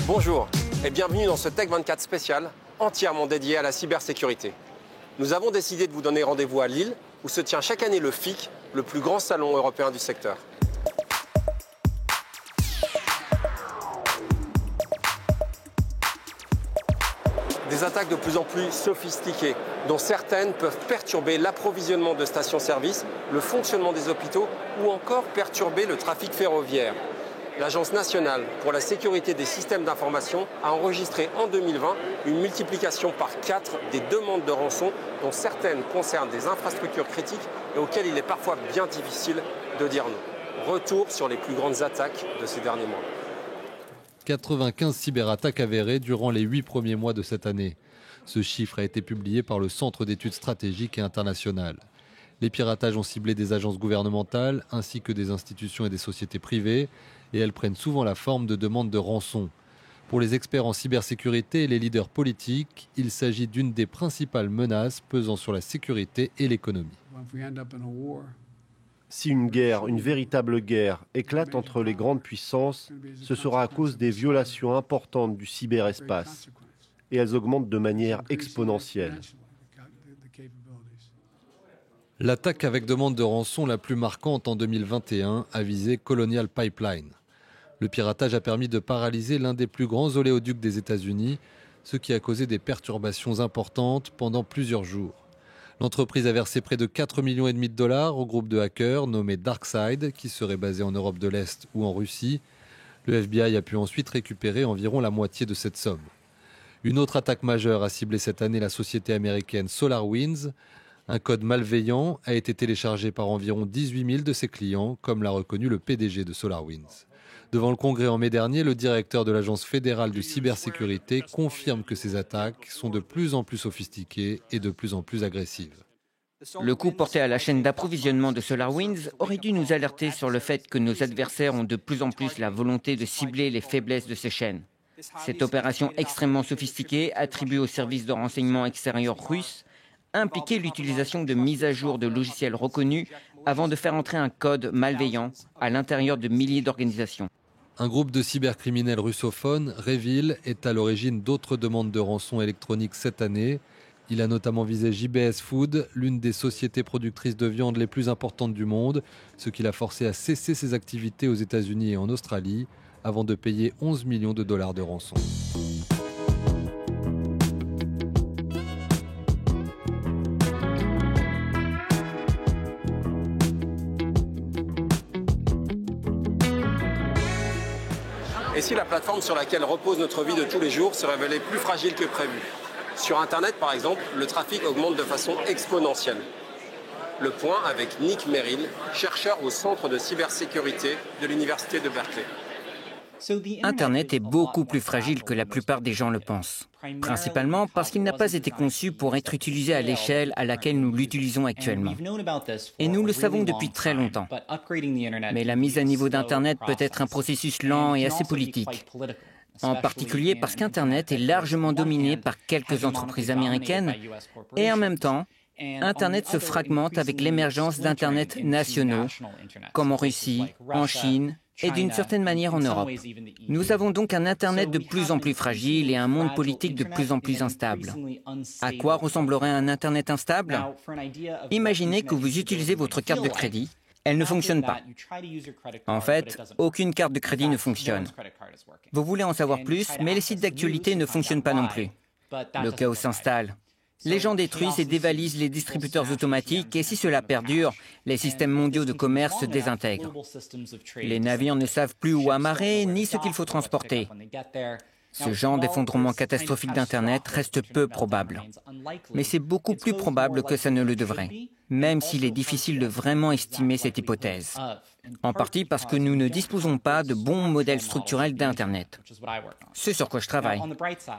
Bonjour et bienvenue dans ce Tech 24 spécial entièrement dédié à la cybersécurité. Nous avons décidé de vous donner rendez-vous à Lille où se tient chaque année le FIC, le plus grand salon européen du secteur. Des attaques de plus en plus sophistiquées, dont certaines peuvent perturber l'approvisionnement de stations-service, le fonctionnement des hôpitaux ou encore perturber le trafic ferroviaire. L'Agence nationale pour la sécurité des systèmes d'information a enregistré en 2020 une multiplication par 4 des demandes de rançon, dont certaines concernent des infrastructures critiques et auxquelles il est parfois bien difficile de dire non. Retour sur les plus grandes attaques de ces derniers mois. 95 cyberattaques avérées durant les 8 premiers mois de cette année. Ce chiffre a été publié par le Centre d'études stratégiques et internationales. Les piratages ont ciblé des agences gouvernementales ainsi que des institutions et des sociétés privées et elles prennent souvent la forme de demandes de rançon. Pour les experts en cybersécurité et les leaders politiques, il s'agit d'une des principales menaces pesant sur la sécurité et l'économie. Si une guerre, une véritable guerre, éclate entre les grandes puissances, ce sera à cause des violations importantes du cyberespace. Et elles augmentent de manière exponentielle. L'attaque avec demande de rançon la plus marquante en 2021 a visé Colonial Pipeline. Le piratage a permis de paralyser l'un des plus grands oléoducs des États-Unis, ce qui a causé des perturbations importantes pendant plusieurs jours. L'entreprise a versé près de 4,5 millions de dollars au groupe de hackers nommé DarkSide, qui serait basé en Europe de l'Est ou en Russie. Le FBI a pu ensuite récupérer environ la moitié de cette somme. Une autre attaque majeure a ciblé cette année la société américaine SolarWinds. Un code malveillant a été téléchargé par environ 18 000 de ses clients, comme l'a reconnu le PDG de SolarWinds. Devant le Congrès en mai dernier, le directeur de l'Agence fédérale de cybersécurité confirme que ces attaques sont de plus en plus sophistiquées et de plus en plus agressives. Le coup porté à la chaîne d'approvisionnement de SolarWinds aurait dû nous alerter sur le fait que nos adversaires ont de plus en plus la volonté de cibler les faiblesses de ces chaînes. Cette opération extrêmement sophistiquée, attribuée aux services de renseignement extérieur russes, impliquait l'utilisation de mises à jour de logiciels reconnus avant de faire entrer un code malveillant à l'intérieur de milliers d'organisations. Un groupe de cybercriminels russophones, Revil, est à l'origine d'autres demandes de rançon électronique cette année. Il a notamment visé JBS Food, l'une des sociétés productrices de viande les plus importantes du monde, ce qui l'a forcé à cesser ses activités aux États-Unis et en Australie, avant de payer 11 millions de dollars de rançon. Et si la plateforme sur laquelle repose notre vie de tous les jours se révélait plus fragile que prévu? Sur Internet, par exemple, le trafic augmente de façon exponentielle. Le point avec Nick Merrill, chercheur au Centre de cybersécurité de l'Université de Berkeley. Internet est beaucoup plus fragile que la plupart des gens le pensent. Principalement parce qu'il n'a pas été conçu pour être utilisé à l'échelle à laquelle nous l'utilisons actuellement. Et nous le savons depuis très longtemps. Mais la mise à niveau d'Internet peut être un processus lent et assez politique. En particulier parce qu'Internet est largement dominé par quelques entreprises américaines et en même temps, Internet se fragmente avec l'émergence d'Internet nationaux, comme en Russie, en Chine et d'une certaine manière en Europe. Nous avons donc un Internet de plus en plus fragile et un monde politique de plus en plus instable. À quoi ressemblerait un Internet instable? Imaginez que vous utilisez votre carte de crédit. Elle ne fonctionne pas. En fait, aucune carte de crédit ne fonctionne. Vous voulez en savoir plus, mais les sites d'actualité ne fonctionnent pas non plus. Le chaos s'installe. Les gens détruisent et dévalisent les distributeurs automatiques et si cela perdure, les systèmes mondiaux de commerce se désintègrent. Les navires ne savent plus où amarrer ni ce qu'il faut transporter. Ce genre d'effondrement catastrophique d'Internet reste peu probable. Mais c'est beaucoup plus probable que ça ne le devrait, même s'il est difficile de vraiment estimer cette hypothèse. En partie parce que nous ne disposons pas de bons modèles structurels d'Internet. Ce sur quoi je travaille.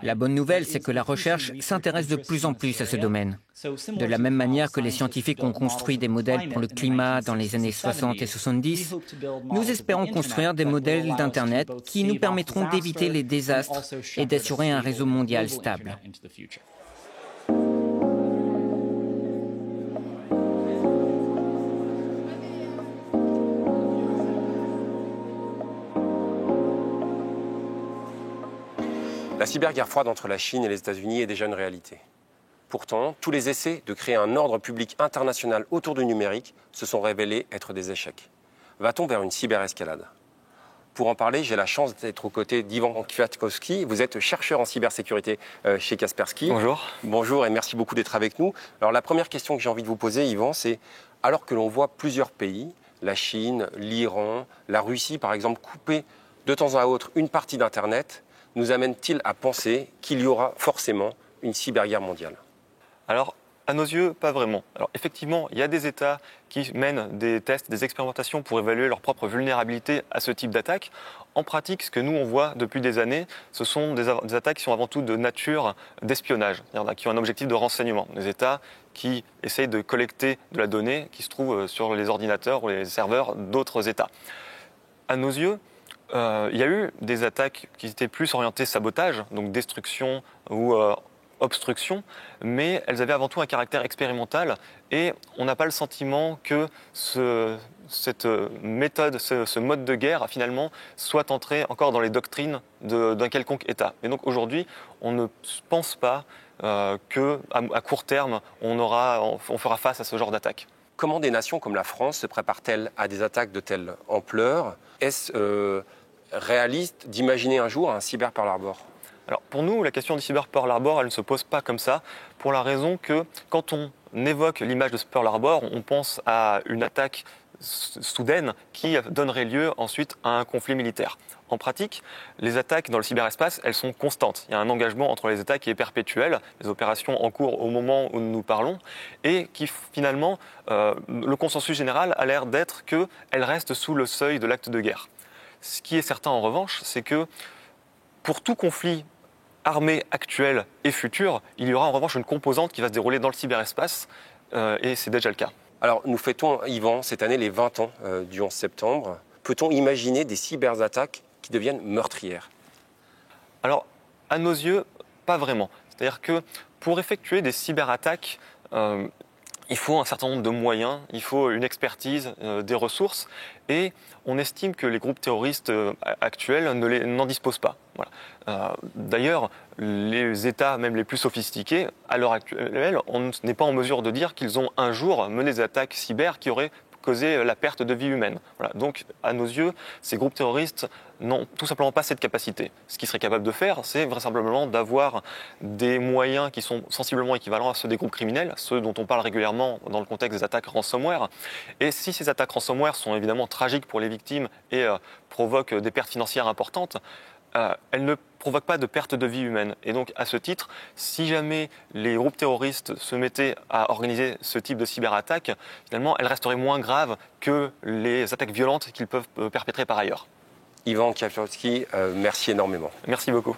La bonne nouvelle, c'est que la recherche s'intéresse de plus en plus à ce domaine. De la même manière que les scientifiques ont construit des modèles pour le climat dans les années 60 et 70, nous espérons construire des modèles d'Internet qui nous permettront d'éviter les désastres et d'assurer un réseau mondial stable. La cyberguerre froide entre la Chine et les États-Unis est déjà une réalité. Pourtant, tous les essais de créer un ordre public international autour du numérique se sont révélés être des échecs. Va-t-on vers une cyberescalade? Pour en parler, j'ai la chance d'être aux côtés d'Ivan Kwiatkowski. Vous êtes chercheur en cybersécurité chez Kaspersky. Bonjour. Bonjour et merci beaucoup d'être avec nous. Alors la première question que j'ai envie de vous poser, Ivan, c'est alors que l'on voit plusieurs pays, la Chine, l'Iran, la Russie par exemple, couper de temps à autre une partie d'Internet, nous amène-t-il à penser qu'il y aura forcément une cyberguerre mondiale? Alors, à nos yeux, pas vraiment. Alors, effectivement, il y a des États qui mènent des tests, des expérimentations pour évaluer leur propre vulnérabilité à ce type d'attaque. En pratique, ce que nous, on voit depuis des années, ce sont des attaques qui sont avant tout de nature d'espionnage, c'est-à-dire qui ont un objectif de renseignement. Des États qui essayent de collecter de la donnée qui se trouve sur les ordinateurs ou les serveurs d'autres États. À nos yeux, il y a eu des attaques qui étaient plus orientées sabotage, donc destruction ou obstruction, mais elles avaient avant tout un caractère expérimental et on n'a pas le sentiment que cette méthode, ce mode de guerre, finalement, soit entré encore dans les doctrines d'un quelconque État. Et donc aujourd'hui, on ne pense pas qu'à court terme, on fera face à ce genre d'attaque. Comment des nations comme la France se préparent-elles à des attaques de telle ampleur? Est-ce réaliste d'imaginer un jour un cyber Pearl Harbor? Alors pour nous, la question du cyber Pearl Harbor, elle ne se pose pas comme ça, pour la raison que quand on évoque l'image de Pearl Harbor, on pense à une attaque soudaine qui donnerait lieu ensuite à un conflit militaire. En pratique, les attaques dans le cyberespace, elles sont constantes. Il y a un engagement entre les États qui est perpétuel, les opérations en cours au moment où nous parlons, et qui finalement, le consensus général a l'air d'être qu'elles restent sous le seuil de l'acte de guerre. Ce qui est certain en revanche, c'est que pour tout conflit armé actuel et futur, il y aura en revanche une composante qui va se dérouler dans le cyberespace, et c'est déjà le cas. Alors nous fêtons, Ivan, cette année les 20 ans du 11 septembre. Peut-on imaginer des cyberattaques qui deviennent meurtrières? Alors, à nos yeux, pas vraiment. C'est-à-dire que pour effectuer des cyberattaques, il faut un certain nombre de moyens, il faut une expertise, des ressources, et on estime que les groupes terroristes actuels n'en disposent pas. Voilà. D'ailleurs, les États, même les plus sophistiqués, à l'heure actuelle, on n'est pas en mesure de dire qu'ils ont un jour mené des attaques cyber qui auraient causé la perte de vie humaine. Voilà. Donc, à nos yeux, ces groupes terroristes n'ont tout simplement pas cette capacité. Ce qu'ils seraient capables de faire, c'est vraisemblablement d'avoir des moyens qui sont sensiblement équivalents à ceux des groupes criminels, ceux dont on parle régulièrement dans le contexte des attaques ransomware. Et si ces attaques ransomware sont évidemment tragiques pour les victimes et provoquent des pertes financières importantes, elles ne provoquent pas de perte de vie humaine. Et donc, à ce titre, si jamais les groupes terroristes se mettaient à organiser ce type de cyberattaque, finalement, elles resteraient moins graves que les attaques violentes qu'ils peuvent perpétrer par ailleurs. Ivan Kwiatkowski, merci énormément. Merci beaucoup.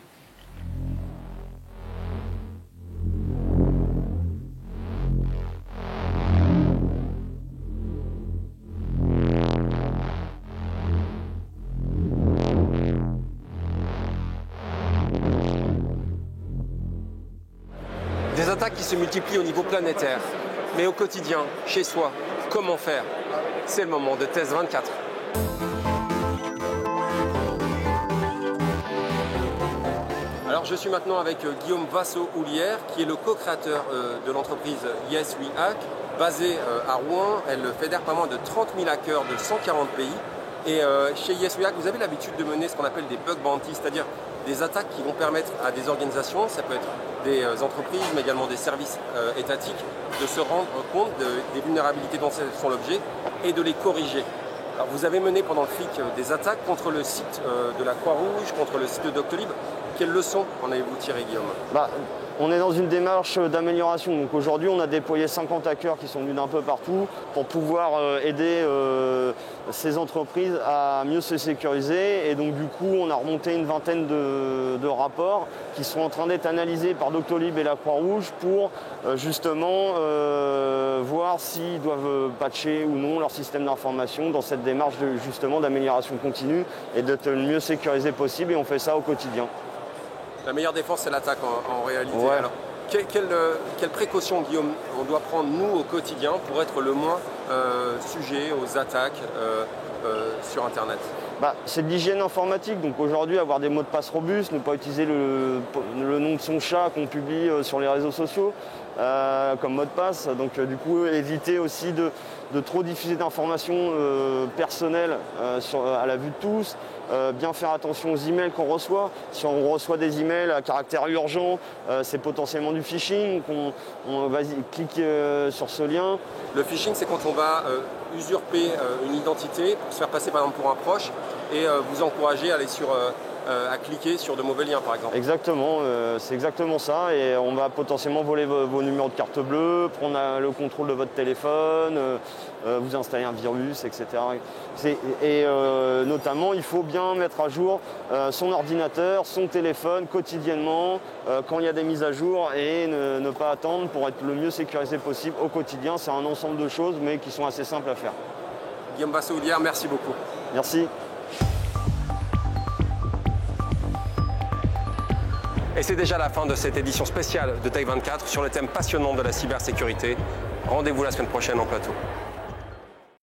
Des attaques qui se multiplient au niveau planétaire. Mais au quotidien, chez soi, comment faire? C'est le moment de Test 24. Alors je suis maintenant avec Guillaume Vassaux-Houlière, qui est le co-créateur de l'entreprise Yes We Hack, basée à Rouen. Elle fédère pas moins de 30 000 hackers de 140 pays. Et chez Yes We Hack, vous avez l'habitude de mener ce qu'on appelle des bug bounties, c'est-à-dire des attaques qui vont permettre à des organisations, ça peut être des entreprises, mais également des services étatiques, de se rendre compte des vulnérabilités dont elles sont l'objet et de les corriger. Alors, vous avez mené pendant le FLIC des attaques contre le site de la Croix-Rouge, contre le site de Doctolib. Quelles leçons en avez-vous tiré, Guillaume? On est dans une démarche d'amélioration. Donc aujourd'hui, on a déployé 50 hackers qui sont venus d'un peu partout pour pouvoir aider ces entreprises à mieux se sécuriser. Et donc du coup, on a remonté une vingtaine de rapports qui sont en train d'être analysés par Doctolib et la Croix-Rouge pour justement voir s'ils doivent patcher ou non leur système d'information dans cette démarche justement d'amélioration continue et d'être le mieux sécurisé possible. Et on fait ça au quotidien. La meilleure défense, c'est l'attaque en réalité. Ouais. Alors, quelle précaution, Guillaume, on doit prendre, nous, au quotidien, pour être le moins sujet aux attaques sur Internet? C'est de l'hygiène informatique. Donc aujourd'hui, avoir des mots de passe robustes, ne pas utiliser le nom de son chat qu'on publie sur les réseaux sociaux comme mot de passe. Donc du coup, éviter aussi de trop diffuser d'informations personnelles à la vue de tous. Bien faire attention aux emails qu'on reçoit. Si on reçoit des emails à caractère urgent, c'est potentiellement du phishing. On clique sur ce lien. Le phishing, c'est quand on va usurper une identité pour se faire passer par exemple pour un proche et vous encourager à aller à cliquer sur de mauvais liens par exemple. Exactement, c'est exactement ça. Et on va potentiellement voler vos numéros de carte bleue, prendre le contrôle de votre téléphone, vous installer un virus, etc. Et notamment, il faut bien mettre à jour son ordinateur, son téléphone quotidiennement quand il y a des mises à jour et ne pas attendre pour être le mieux sécurisé possible au quotidien. C'est un ensemble de choses mais qui sont assez simples à faire. Guillaume Bassoulière, merci beaucoup. Merci. Et c'est déjà la fin de cette édition spéciale de Tech24 sur le thème passionnant de la cybersécurité. Rendez-vous la semaine prochaine en plateau.